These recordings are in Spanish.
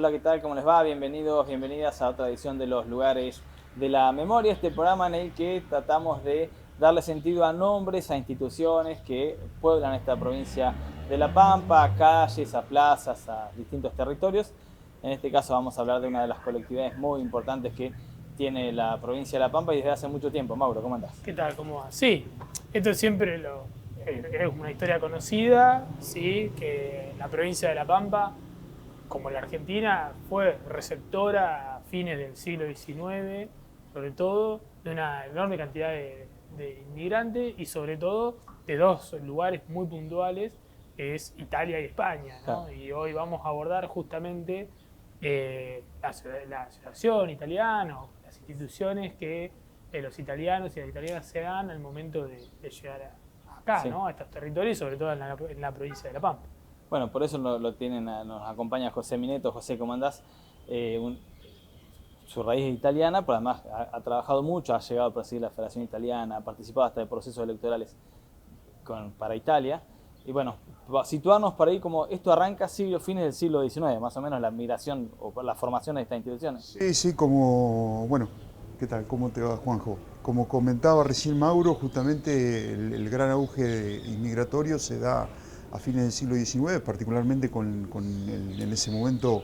Hola, ¿qué tal? ¿Cómo les va? Bienvenidos, bienvenidas a otra edición de Los Lugares de la Memoria, este programa en el que tratamos de darle sentido a nombres, a instituciones que pueblan esta provincia de La Pampa, a calles, a plazas, a distintos territorios. En este caso vamos a hablar de una de las colectividades muy importantes que tiene la provincia de La Pampa y desde hace mucho tiempo. Mauro, ¿cómo andás? ¿Qué tal? ¿Cómo va? Sí, esto siempre es una historia conocida, sí, que la provincia de La Pampa, como la Argentina, fue receptora a fines del siglo XIX, sobre todo, de una enorme cantidad de inmigrantes y sobre todo de dos lugares muy puntuales, que es Italia y España, Claro. ¿no? Y hoy vamos a abordar justamente la asociación italiana, o las instituciones que los italianos y las italianas se dan al momento de llegar acá, Sí. ¿no? A estos territorios, sobre todo en la provincia de La Pampa. Bueno, por eso lo tienen, nos acompaña José Mineto. José, ¿cómo andás? Eh, un- Su raíz es italiana, pero además ha trabajado mucho, ha llegado a presidir la Federación Italiana, ha participado hasta de procesos electorales para Italia. Y bueno, situarnos por ahí como esto arranca fines del siglo XIX, más o menos la migración o la formación de estas instituciones. Sí, sí, bueno, ¿qué tal? ¿Cómo te va, Juanjo? Como comentaba recién Mauro, justamente el gran auge inmigratorio se da a fines del siglo XIX, particularmente en ese momento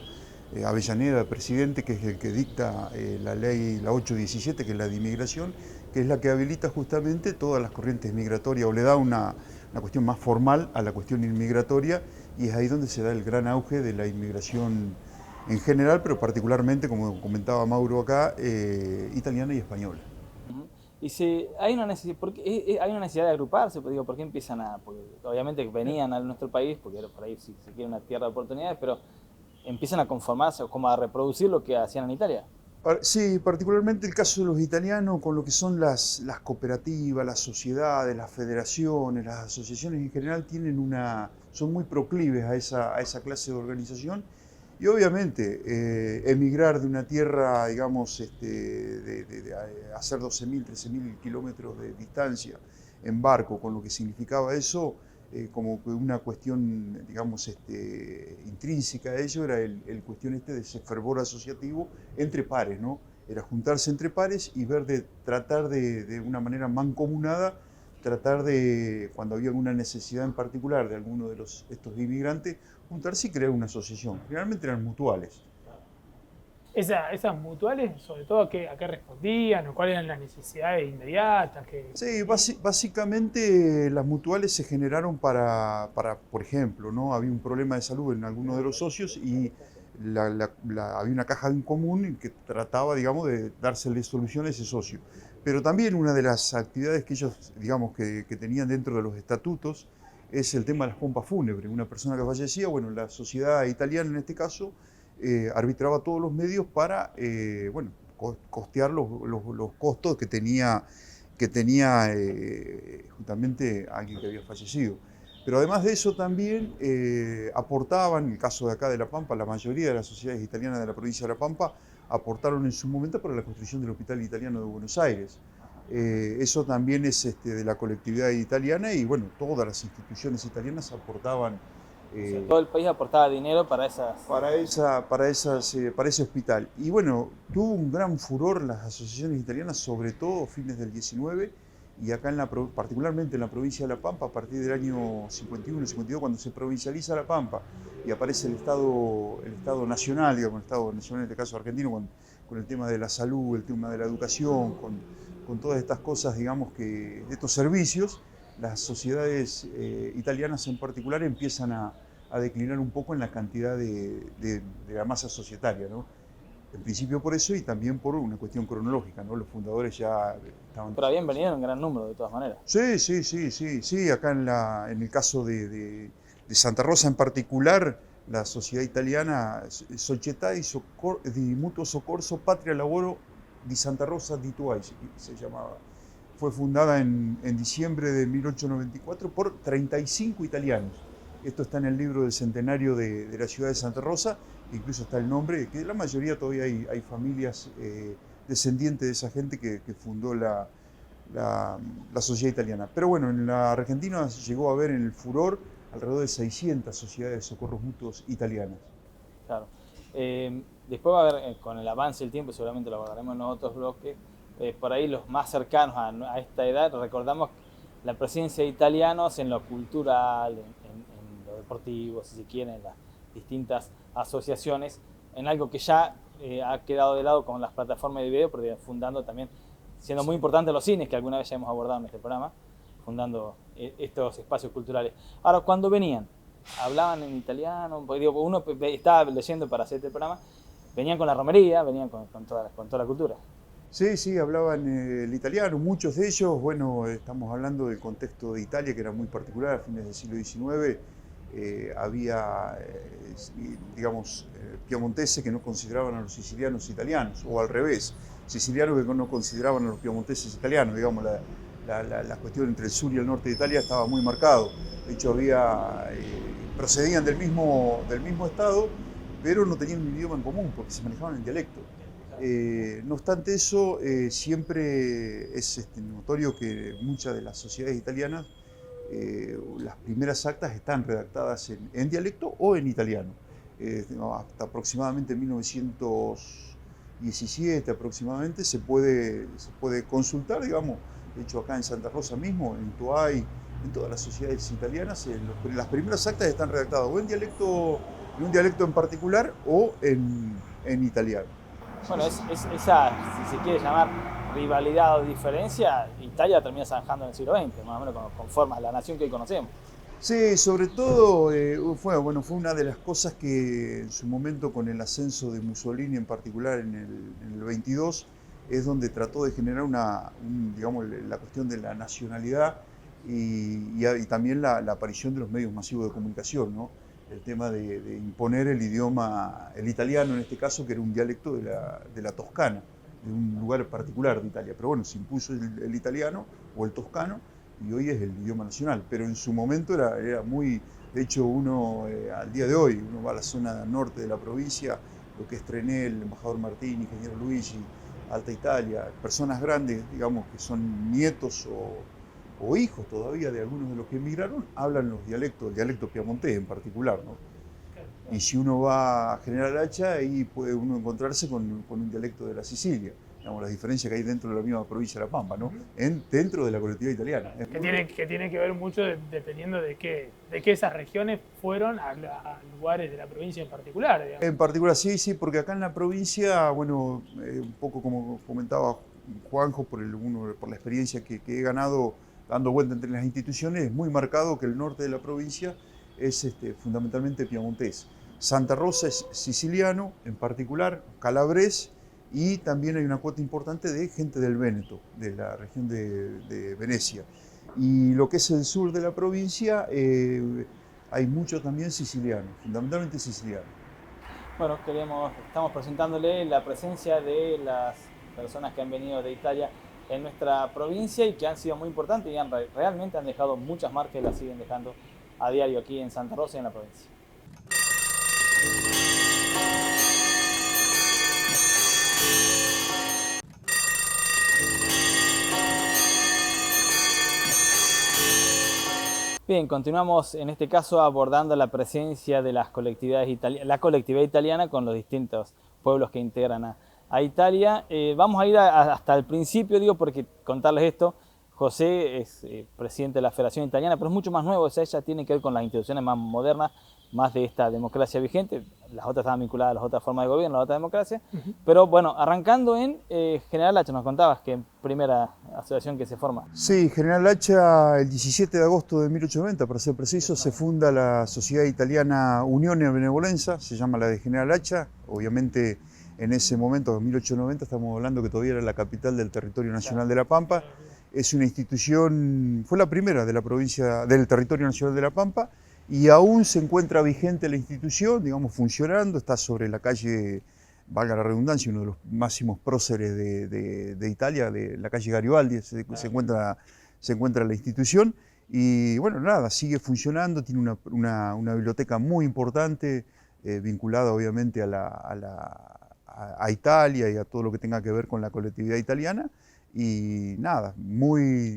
Avellaneda, presidente, que es el que dicta la ley, la 817, que es la de inmigración, que es la que habilita justamente todas las corrientes migratorias o le da una cuestión más formal a la cuestión inmigratoria, y es ahí donde se da el gran auge de la inmigración en general, pero particularmente, como comentaba Mauro acá, italiana y española. Uh-huh. Y si hay una necesidad, hay una necesidad de agruparse, pues digo, ¿por qué empiezan a? Porque obviamente venían a nuestro país, porque era por ahí si se quiere una tierra de oportunidades, pero empiezan a conformarse o como a reproducir lo que hacían en Italia. Sí, particularmente el caso de los italianos con lo que son las cooperativas, las sociedades, las federaciones, las asociaciones en general son muy proclives a esa clase de organización. Y obviamente emigrar de una tierra, digamos, de hacer 12.000, 13.000 kilómetros de distancia en barco, con lo que significaba eso, como que una cuestión, digamos, intrínseca de ello era el cuestión de ese fervor asociativo entre pares, ¿no? Era juntarse entre pares y tratar de una manera mancomunada, tratar de, cuando había alguna necesidad en particular de alguno de estos inmigrantes, juntarse y crear una asociación. Generalmente eran mutuales. Esas mutuales, sobre todo, a qué respondían o cuáles eran las necesidades inmediatas. Sí, básicamente las mutuales se generaron por ejemplo, ¿no? Había un problema de salud en alguno de los socios y había una caja en común en que trataba, digamos, de dársele solución a ese socio. Pero también una de las actividades que ellos, digamos, que tenían dentro de los estatutos es el tema de las pompas fúnebres. Una persona que fallecía, bueno, la sociedad italiana en este caso arbitraba todos los medios para, bueno, costear los costos que tenía justamente alguien que había fallecido. Pero además de eso también aportaban, en el caso de acá de La Pampa, la mayoría de las sociedades italianas de la provincia de La Pampa aportaron en su momento para la construcción del Hospital Italiano de Buenos Aires. Eso también es de la colectividad italiana y bueno, todas las instituciones italianas aportaban O sea, eh, todo el país aportaba dinero para esas. para ese hospital. Y bueno, tuvo un gran furor las asociaciones italianas, sobre todo fines del 19, y acá particularmente en la provincia de La Pampa, a partir del año 51, 52, cuando se provincializa La Pampa y aparece el Estado nacional, digamos, el Estado nacional en este caso argentino, con el tema de la salud, el tema de la educación, con todas estas cosas, digamos, de estos servicios, las sociedades italianas en particular empiezan a declinar un poco en la cantidad de la masa societaria, ¿no? En principio por eso y también por una cuestión cronológica, ¿no? Los fundadores ya estaban Pero habían venido desaparecidos. en gran número de todas maneras. Sí, sí, sí, sí, sí, acá en el caso de Santa Rosa en particular, la sociedad italiana Società di Mutuo Soccorso Patria Lavoro di Santa Rosa di Tuay se llamaba. Fue fundada en diciembre de 1894 por 35 italianos. Esto está en el libro del centenario de la ciudad de Santa Rosa, que incluso está el nombre, que la mayoría todavía hay familias descendientes de esa gente que fundó la sociedad italiana. Pero bueno, en la Argentina llegó a haber en el furor alrededor de 600 sociedades de socorros mutuos italianas. Claro. Después va a haber, con el avance del tiempo, seguramente lo abordaremos en los otros bloques, por ahí los más cercanos a esta edad, recordamos la presencia de italianos en lo cultural, en lo deportivo, si se quiere, en las distintas asociaciones, en algo que ya ha quedado de lado con las plataformas de video, pero fundando también, siendo muy importante los cines, que alguna vez ya hemos abordado en este programa, fundando estos espacios culturales. Ahora, cuando venían, hablaban en italiano, digo, uno estaba leyendo para hacer este programa, venían con la romería, venían con toda la cultura. Sí, sí, hablaban el italiano, muchos de ellos, bueno, estamos hablando del contexto de Italia, que era muy particular, a fines del siglo XIX, había, digamos, piemonteses que no consideraban a los sicilianos italianos, o al revés, sicilianos que no consideraban a los piemonteses italianos, digamos, la cuestión entre el sur y el norte de Italia estaba muy marcado. De hecho, procedían del mismo estado, pero no tenían un idioma en común porque se manejaban en dialecto. No obstante eso, siempre es notorio que muchas de las sociedades italianas, las primeras actas están redactadas en dialecto o en italiano. Hasta aproximadamente 1917 aproximadamente se puede consultar, digamos. De hecho, acá en Santa Rosa mismo, en Toay, en todas las sociedades italianas, las primeras actas están redactadas o en un dialecto en particular o en italiano. Bueno, esa, si se quiere llamar rivalidad o diferencia, Italia termina zanjando en el siglo XX, más o menos conforma la nación que hoy conocemos. Sí, sobre todo fue una de las cosas que en su momento, con el ascenso de Mussolini en particular en el 22, es donde trató de generar digamos, la cuestión de la nacionalidad y también la aparición de los medios masivos de comunicación, ¿no? El tema de imponer el idioma, el italiano en este caso, que era un dialecto de la Toscana, de un lugar particular de Italia. Pero bueno, se impuso el italiano o el toscano y hoy es el idioma nacional. Pero en su momento era muy... De hecho, al día de hoy, uno va a la zona norte de la provincia, lo que es Trenel, el embajador Martín, ingeniero Luigi, Alta Italia, personas grandes, digamos, que son nietos o hijos todavía de algunos de los que emigraron, hablan el dialecto piamontés en particular, ¿no? Y si uno va a General Hacha, ahí puede uno encontrarse con un dialecto de la Sicilia, digamos, las diferencias que hay dentro de la misma provincia de La Pampa, ¿no? Dentro de la colectividad italiana. Que tiene que ver mucho dependiendo de que esas regiones fueron a lugares de la provincia en particular, digamos. En particular, sí, porque acá en la provincia, bueno, un poco como comentaba Juanjo, por la experiencia que he ganado dando vuelta entre las instituciones, es muy marcado que el norte de la provincia es fundamentalmente piamontés. Santa Rosa es siciliano, en particular, calabrés, y también hay una cuota importante de gente del Véneto, de la región de Venecia. Y lo que es el sur de la provincia, hay mucho también siciliano, fundamentalmente siciliano. Bueno, estamos presentándole la presencia de las personas que han venido de Italia en nuestra provincia y que han sido muy importantes y realmente han dejado muchas marcas y las siguen dejando a diario aquí en Santa Rosa y en la provincia. Bien, continuamos en este caso abordando la presencia de las colectividades la colectividad italiana con los distintos pueblos que integran a Italia. Vamos a ir hasta el principio, digo, porque contarles esto, José es presidente de la Federación Italiana, pero es mucho más nuevo, o sea, ella tiene que ver con las instituciones más modernas, más de esta democracia vigente. Las otras estaban vinculadas a las otras formas de gobierno, a la otra democracia. Pero bueno, arrancando en General Hacha, nos contabas que primera asociación que se forma. Sí, General Hacha, el 17 de agosto de 1890, para ser preciso, se funda la Sociedad Italiana Unione Benevolenza, se llama la de General Hacha. Obviamente, en ese momento, en 1890, estamos hablando que todavía era la capital del territorio nacional de La Pampa. Es una institución, fue la primera de la provincia, del territorio nacional de La Pampa, y aún se encuentra vigente la institución, digamos, funcionando. Está sobre la calle, valga la redundancia, uno de los máximos próceres de Italia, de la calle Garibaldi, se encuentra la institución. Y bueno, nada, sigue funcionando, tiene una biblioteca muy importante, vinculada obviamente a Italia y a todo lo que tenga que ver con la colectividad italiana. y nada,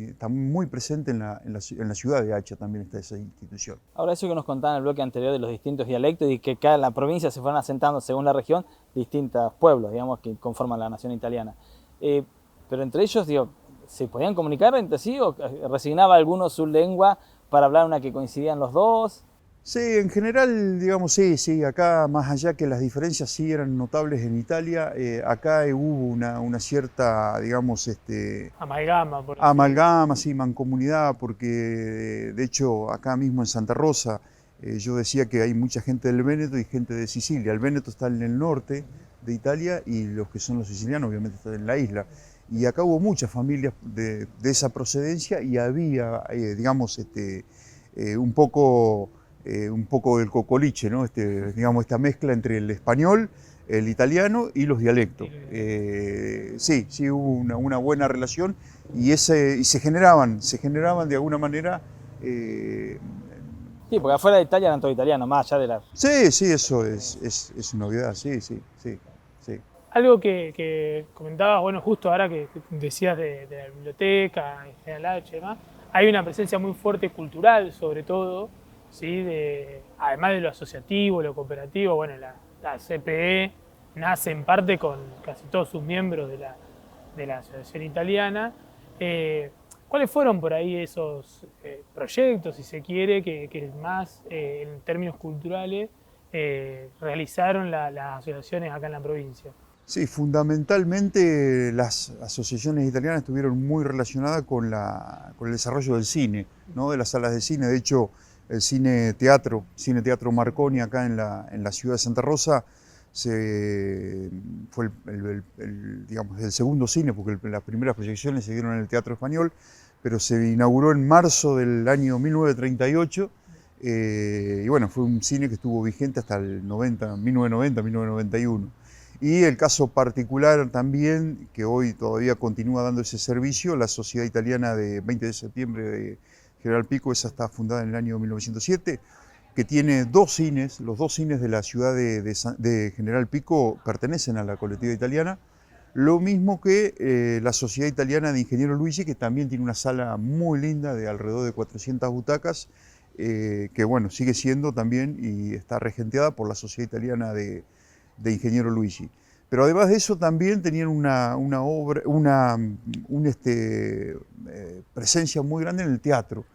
está muy presente en la ciudad de Hacha también está esa institución. Ahora, eso que nos contaban en el bloque anterior de los distintos dialectos y que cada la provincia se fueron asentando según la región, distintos pueblos, digamos, que conforman la nación italiana. Pero entre ellos, digo, ¿se podían comunicar entre sí o resignaba alguno su lengua para hablar una que coincidían los dos? Sí, en general, digamos, sí, acá más allá que las diferencias sí eran notables en Italia, acá hubo una cierta, digamos, Amalgama, por amalgama, sí, mancomunidad, porque de hecho acá mismo en Santa Rosa yo decía que hay mucha gente del Véneto y gente de Sicilia. El Véneto está en el norte de Italia y los que son los sicilianos obviamente están en la isla. Y acá hubo muchas familias de esa procedencia y había, digamos, un poco del cocoliche, ¿no? Digamos, esta mezcla entre el español, el italiano y los dialectos. Sí, hubo una buena relación y se generaban de alguna manera. Sí, porque afuera de Italia eran todo italianos, más allá de la... Sí, eso es una novedad, sí. Algo que comentabas, bueno, justo ahora que decías de la biblioteca, en General H y demás, hay una presencia muy fuerte cultural, sobre todo, ¿sí? Además de lo asociativo, lo cooperativo, bueno, la CPE nace en parte con casi todos sus miembros de la Asociación Italiana. ¿Cuáles fueron por ahí esos proyectos, si se quiere, que más en términos culturales realizaron las asociaciones acá en la provincia? Sí, fundamentalmente las asociaciones italianas estuvieron muy relacionadas con el desarrollo del cine, ¿no? De las salas de cine. De hecho, el cine teatro Marconi acá en la ciudad de Santa Rosa fue digamos, el segundo cine, porque las primeras proyecciones se dieron en el Teatro Español, pero se inauguró en marzo del año 1938 y bueno, fue un cine que estuvo vigente hasta el 1990-1991. Y el caso particular también, que hoy todavía continúa dando ese servicio, la Sociedad Italiana de 20 de septiembre de General Pico, esa está fundada en el año 1907, que tiene dos cines, los dos cines de la ciudad de General Pico pertenecen a la colectividad italiana, lo mismo que la Sociedad Italiana de Ingeniero Luigi, que también tiene una sala muy linda de alrededor de 400 butacas, que bueno, sigue siendo también y está regenteada por la Sociedad Italiana de Ingeniero Luigi. Pero además de eso también tenían una presencia muy grande en el teatro.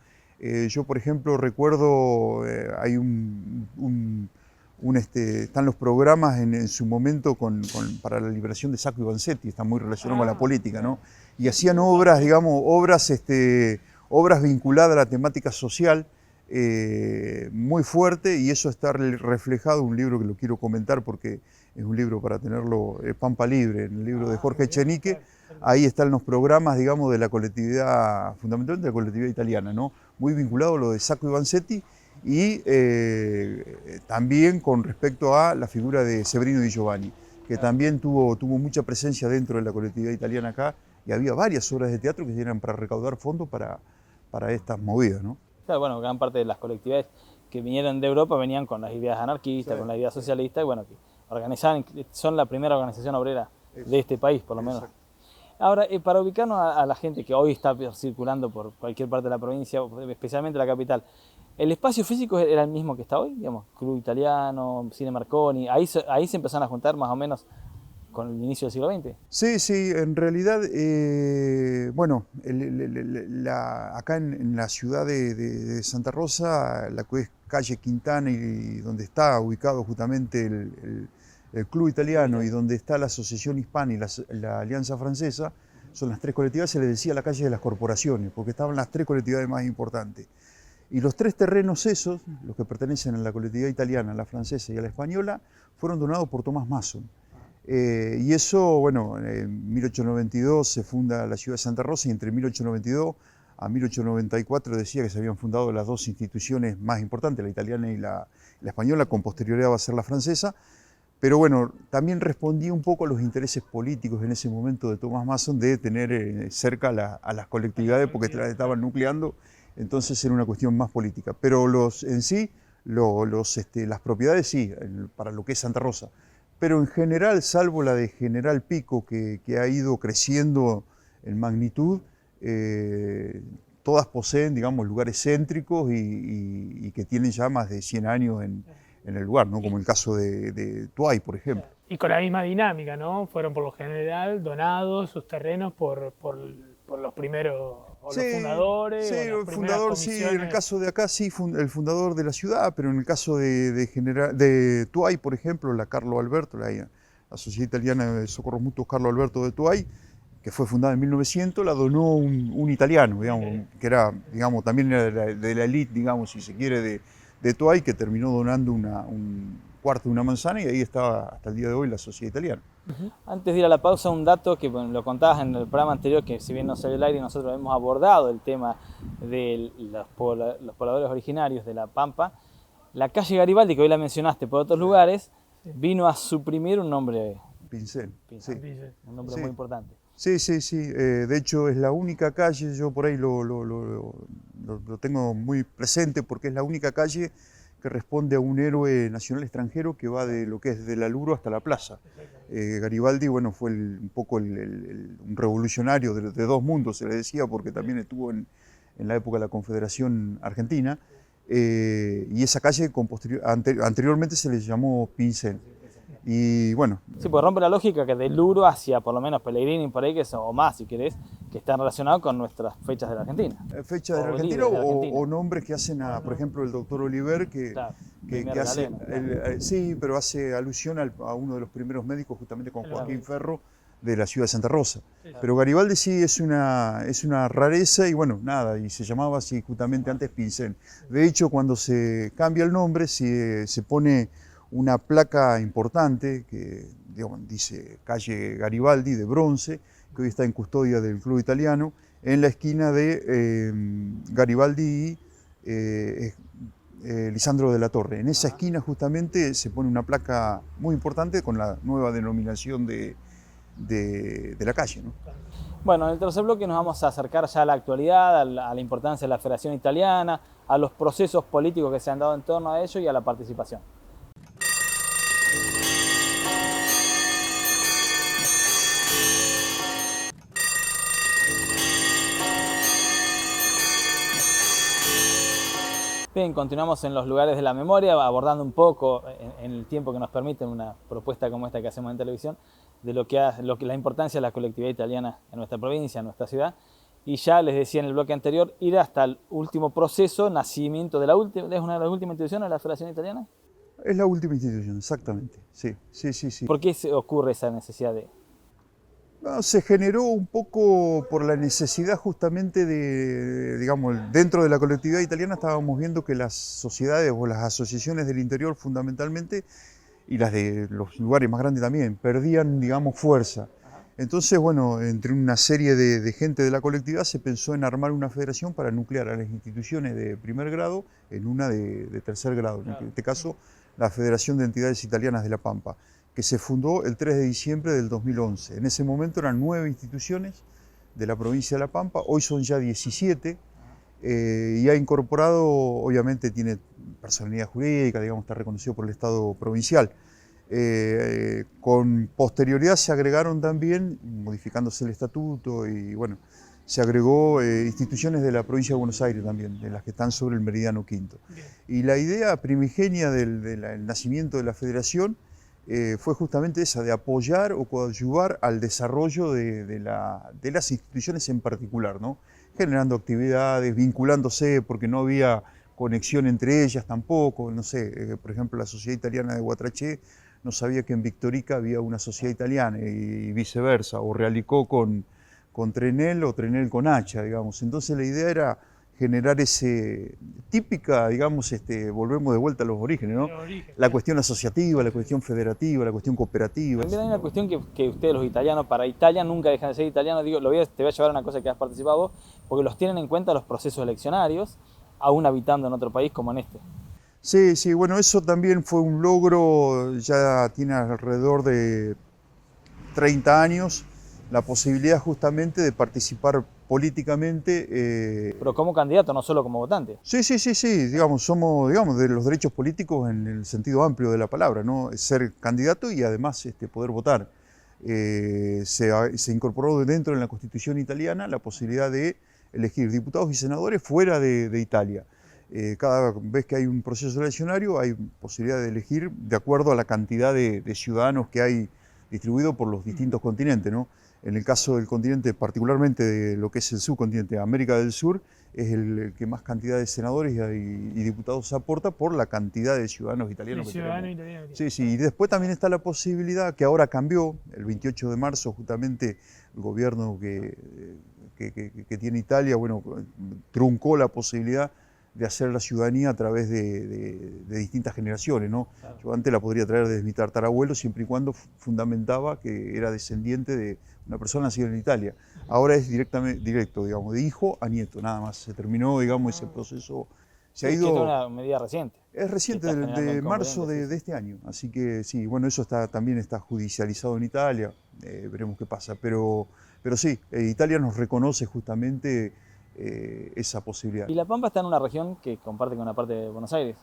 Yo, por ejemplo, recuerdo, están los programas en su momento para la liberación de Sacco y Vanzetti, está muy relacionado con la política, ¿no? Y hacían obras, digamos, obras vinculadas a la temática social, muy fuerte, y eso está reflejado en un libro que lo quiero comentar porque es un libro para tenerlo, Pampa Libre, en el libro de Jorge Echenique. Ahí están los programas, digamos, de la colectividad, fundamentalmente de la colectividad italiana, ¿no? Muy vinculado a lo de Sacco y Vanzetti y también con respecto a la figura de Severino Di Giovanni, que también tuvo mucha presencia dentro de la colectividad italiana acá, y había varias obras de teatro que eran para recaudar fondos para estas movidas, ¿no? Claro, bueno, gran parte de las colectividades que vinieron de Europa venían con las ideas anarquistas, con las ideas socialistas, y bueno, que organizaban, son la primera organización obrera de este país, por lo menos. Exacto. Ahora, para ubicarnos a la gente que hoy está circulando por cualquier parte de la provincia, especialmente la capital, ¿el espacio físico era el mismo que está hoy? Digamos, Club Italiano, Cine Marconi, ahí se empezaron a juntar más o menos con el inicio del siglo XX. Sí, en realidad, bueno, acá en la ciudad de Santa Rosa, la que es calle Quintana y donde está ubicado justamente el Club Italiano y donde está la Asociación Hispana y la Alianza Francesa, son las tres colectividades, se les decía la calle de las corporaciones, porque estaban las tres colectividades más importantes. Y los tres terrenos esos, los que pertenecen a la colectividad italiana, a la francesa y a la española, fueron donados por Thomas Masson. Y eso, bueno, en 1892 se funda la ciudad de Santa Rosa y entre 1892 a 1894 decía que se habían fundado las dos instituciones más importantes, la italiana y la española, con posterioridad va a ser la francesa. Pero bueno, también respondía un poco a los intereses políticos en ese momento de Thomas Masson de tener cerca a las colectividades porque las estaban nucleando, entonces era una cuestión más política. Pero en sí, las propiedades sí, para lo que es Santa Rosa. Pero en general, salvo la de General Pico, que ha ido creciendo en magnitud, todas poseen, digamos, lugares céntricos y que tienen ya más de 100 años en el lugar, ¿no? Como el caso de Tuay, por ejemplo. Y con la misma dinámica, ¿no? Fueron por lo general donados sus terrenos por los primeros, o los fundadores. Sí, o las el primeras fundador, sí, comisiones. en el caso de acá, sí, el fundador de la ciudad, pero en el caso de Tuay, por ejemplo, la Carlo Alberto, la Sociedad Italiana de Socorros Mutuos Carlo Alberto de Tuay, que fue fundada en 1900, la donó un italiano, digamos, que era, digamos, también era de la élite, digamos, si se quiere, de Tuay, que terminó donando un cuarto de una manzana y ahí está hasta el día de hoy la Sociedad Italiana. Antes de ir a la pausa, un dato que bueno, lo contabas en el programa anterior, que si bien no salió al aire, nosotros hemos abordado el tema de los pobladores originarios de La Pampa. La calle Garibaldi, que hoy la mencionaste por otros lugares, vino a suprimir un nombre. Pincel. Sí. Un nombre muy importante. Sí, sí, sí. De hecho, es la única calle, yo por ahí lo tengo muy presente porque es la única calle que responde a un héroe nacional extranjero que va de lo que es del Aluro hasta la plaza. Garibaldi, bueno, fue un poco un revolucionario de dos mundos, se le decía, porque también estuvo en la época de la Confederación Argentina. Y esa calle anteriormente se le llamó Pincel. Y bueno. Sí, pues rompe la lógica que del Luro hacia por lo menos Pellegrini por ahí, o más si querés, que están relacionados con nuestras fechas de la Argentina. Fechas de la Argentina o nombres que hacen a, por ejemplo, el doctor Oliver, que hace, sí, pero hace alusión a uno de los primeros médicos, justamente con Joaquín Ferro, de la ciudad de Santa Rosa. Pero Garibaldi sí es una rareza y bueno, nada, y se llamaba así justamente antes Pincel. De hecho, cuando se cambia el nombre, se pone una placa importante que digamos, dice calle Garibaldi de bronce, que hoy está en custodia del Club Italiano, en la esquina de Garibaldi y Lisandro de la Torre. En esa esquina justamente se pone una placa muy importante con la nueva denominación de la calle, ¿no? Bueno, en el tercer bloque nos vamos a acercar ya a la actualidad, a la importancia de la Federación Italiana, a los procesos políticos que se han dado en torno a ello y a la participación. Bien, continuamos en los lugares de la memoria, abordando un poco, en el tiempo que nos permite una propuesta como esta que hacemos en televisión, de la importancia de la colectividad italiana en nuestra provincia, en nuestra ciudad. Y ya les decía en el bloque anterior, ir hasta el último proceso, nacimiento de ¿es una de las últimas instituciones de la Federación Italiana? Es la última institución, exactamente, sí. ¿Por qué ocurre esa necesidad de...? No, se generó un poco por la necesidad justamente de, digamos, dentro de la colectividad italiana estábamos viendo que las sociedades o las asociaciones del interior fundamentalmente, y las de los lugares más grandes también, perdían, digamos, fuerza. Entonces, bueno, entre una serie de gente de la colectividad se pensó en armar una federación para nuclear a las instituciones de primer grado en una de tercer grado, en este caso la Federación de Entidades Italianas de La Pampa, que se fundó el 3 de diciembre del 2011. En ese momento eran 9 instituciones de la provincia de La Pampa, hoy son ya 17, y ha incorporado, obviamente tiene personalidad jurídica, digamos, está reconocido por el Estado provincial. Con posterioridad se agregaron también, modificándose el estatuto, y bueno, se agregó instituciones de la provincia de Buenos Aires también, de las que están sobre el meridiano quinto. Y la idea primigenia del nacimiento de la federación fue justamente esa, de apoyar o coadyuvar al desarrollo de las instituciones en particular, ¿no? Generando actividades, vinculándose, porque no había conexión entre ellas tampoco, no sé, por ejemplo la Sociedad Italiana de Guatraché no sabía que en Victorica había una sociedad italiana y viceversa, o Realicó con Trenel o Trenel con Hacha, digamos. Entonces la idea era generar ese típica, digamos, volvemos de vuelta a los orígenes, ¿no? La cuestión asociativa, la cuestión federativa, la cuestión cooperativa. También hay una cuestión que ustedes los italianos, para Italia nunca dejan de ser italianos, digo, te voy a llevar a una cosa que has participado vos, porque los tienen en cuenta los procesos eleccionarios, aún habitando en otro país como en este. Sí, bueno, eso también fue un logro, ya tiene alrededor de 30 años, la posibilidad justamente de participar políticamente. Pero como candidato, no solo como votante. Sí, digamos, somos, digamos, de los derechos políticos en el sentido amplio de la palabra, ¿no? Ser candidato y además poder votar. se incorporó dentro de la Constitución italiana la posibilidad de elegir diputados y senadores fuera de Italia. Cada vez que hay un proceso eleccionario hay posibilidad de elegir de acuerdo a la cantidad de ciudadanos que hay distribuido por los distintos continentes, ¿no? En el caso del continente, particularmente de lo que es el subcontinente, América del Sur, es el que más cantidad de senadores y diputados aporta por la cantidad de ciudadanos italianos que tenemos. Sí, sí, y después también está la posibilidad, que ahora cambió, el 28 de marzo justamente el gobierno que tiene Italia, bueno, truncó la posibilidad de hacer la ciudadanía a través de distintas generaciones, ¿no? Claro. Yo antes la podría traer desde mi tatarabuelo siempre y cuando fundamentaba que era descendiente de una persona nacida en Italia. Ahora es directo, digamos, de hijo a nieto, nada más. Se terminó, digamos, ese proceso. Se ha ido. Es una medida reciente. Es reciente, de marzo de este año. Así que sí, bueno, eso también está judicializado en Italia. Veremos qué pasa. Pero sí, Italia nos reconoce justamente esa posibilidad. Y La Pampa está en una región que comparte con una parte de Buenos Aires.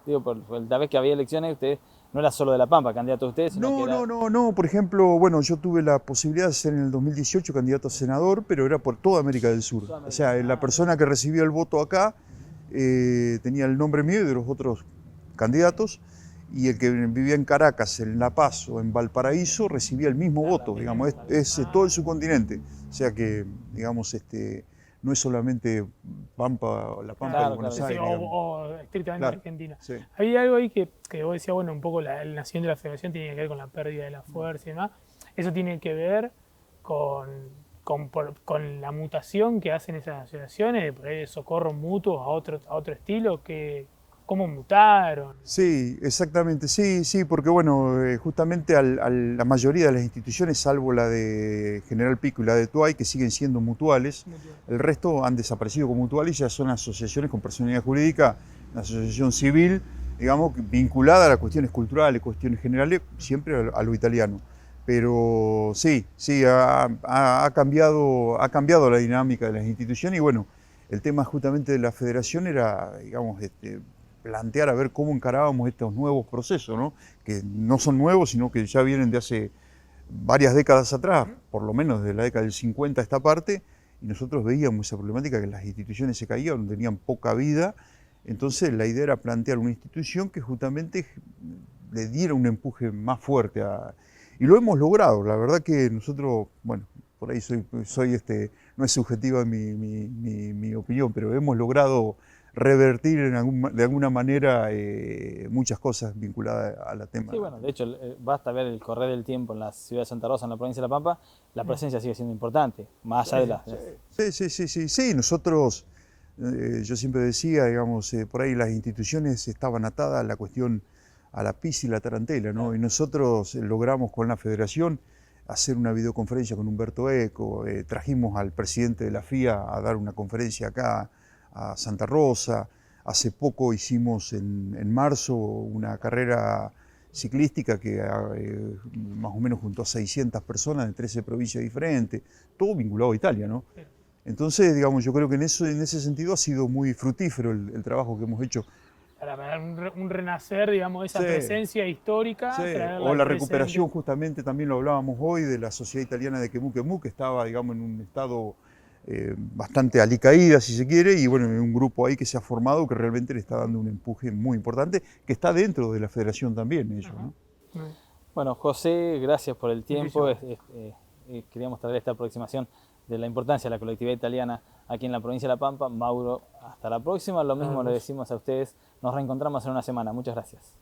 Digo, por la vez que había elecciones, ustedes no era solo de La Pampa, candidato de ustedes, sino que era... No. Por ejemplo, bueno, yo tuve la posibilidad de ser en el 2018 candidato a senador, pero era por toda América del Sur. O sea, la persona que recibía el voto acá tenía el nombre mío y de los otros candidatos, y el que vivía en Caracas, en La Paz o en Valparaíso recibía el mismo voto, digamos, es todo el subcontinente. O sea que, digamos, no es solamente La Pampa de Buenos Aires. O estrictamente Argentina. Sí. Había algo ahí que vos decías, bueno, un poco el nacimiento de la federación tiene que ver con la pérdida de la fuerza y demás. Eso tiene que ver con la mutación que hacen esas asociaciones, de por ahí de socorro mutuo a otro estilo, ¿cómo mutaron? Sí, exactamente, sí, porque bueno, justamente la mayoría de las instituciones, salvo la de General Pico y la de Tuay, que siguen siendo mutuales, el resto han desaparecido como mutuales y ya son asociaciones con personalidad jurídica, una asociación civil, digamos, vinculada a las cuestiones culturales, cuestiones generales, siempre a lo italiano. Pero sí, ha cambiado la dinámica de las instituciones y bueno, el tema justamente de la federación era, digamos, plantear a ver cómo encarábamos estos nuevos procesos, ¿no? Que no son nuevos, sino que ya vienen de hace varias décadas atrás, por lo menos desde la década del 50 a esta parte, y nosotros veíamos esa problemática, que las instituciones se caían, tenían poca vida, entonces la idea era plantear una institución que justamente le diera un empuje más fuerte y lo hemos logrado. La verdad que nosotros, bueno, por ahí no es subjetiva mi opinión, pero hemos logrado revertir de alguna manera muchas cosas vinculadas a la tema. Sí, bueno, de hecho, basta ver el correr del tiempo en la ciudad de Santa Rosa, en la provincia de La Pampa, la presencia sigue siendo importante, más allá de las... Sí, nosotros, yo siempre decía, digamos, por ahí las instituciones estaban atadas a la cuestión, a la pis y la tarantela, ¿no? Y nosotros logramos con la federación hacer una videoconferencia con Humberto Eco, trajimos al presidente de la FIA a dar una conferencia acá, a Santa Rosa. Hace poco hicimos en marzo una carrera ciclística que más o menos juntó a 600 personas de 13 provincias diferentes, todo vinculado a Italia, ¿no? Entonces, digamos, yo creo que en ese sentido ha sido muy fructífero el trabajo que hemos hecho. Para un renacer, digamos, esa presencia histórica. Sí. O la recuperación, justamente, también lo hablábamos hoy, de la Sociedad Italiana de Quemu Quemu, que estaba, digamos, en un estado bastante alicaída, si se quiere, y bueno, un grupo ahí que se ha formado que realmente le está dando un empuje muy importante, que está dentro de la federación también, ellos, ¿no? Bueno, José, gracias por el tiempo. Queríamos traer esta aproximación de la importancia de la colectividad italiana aquí en la provincia de La Pampa. Mauro, hasta la próxima. Lo mismo le decimos a ustedes. Nos reencontramos en una semana. Muchas gracias.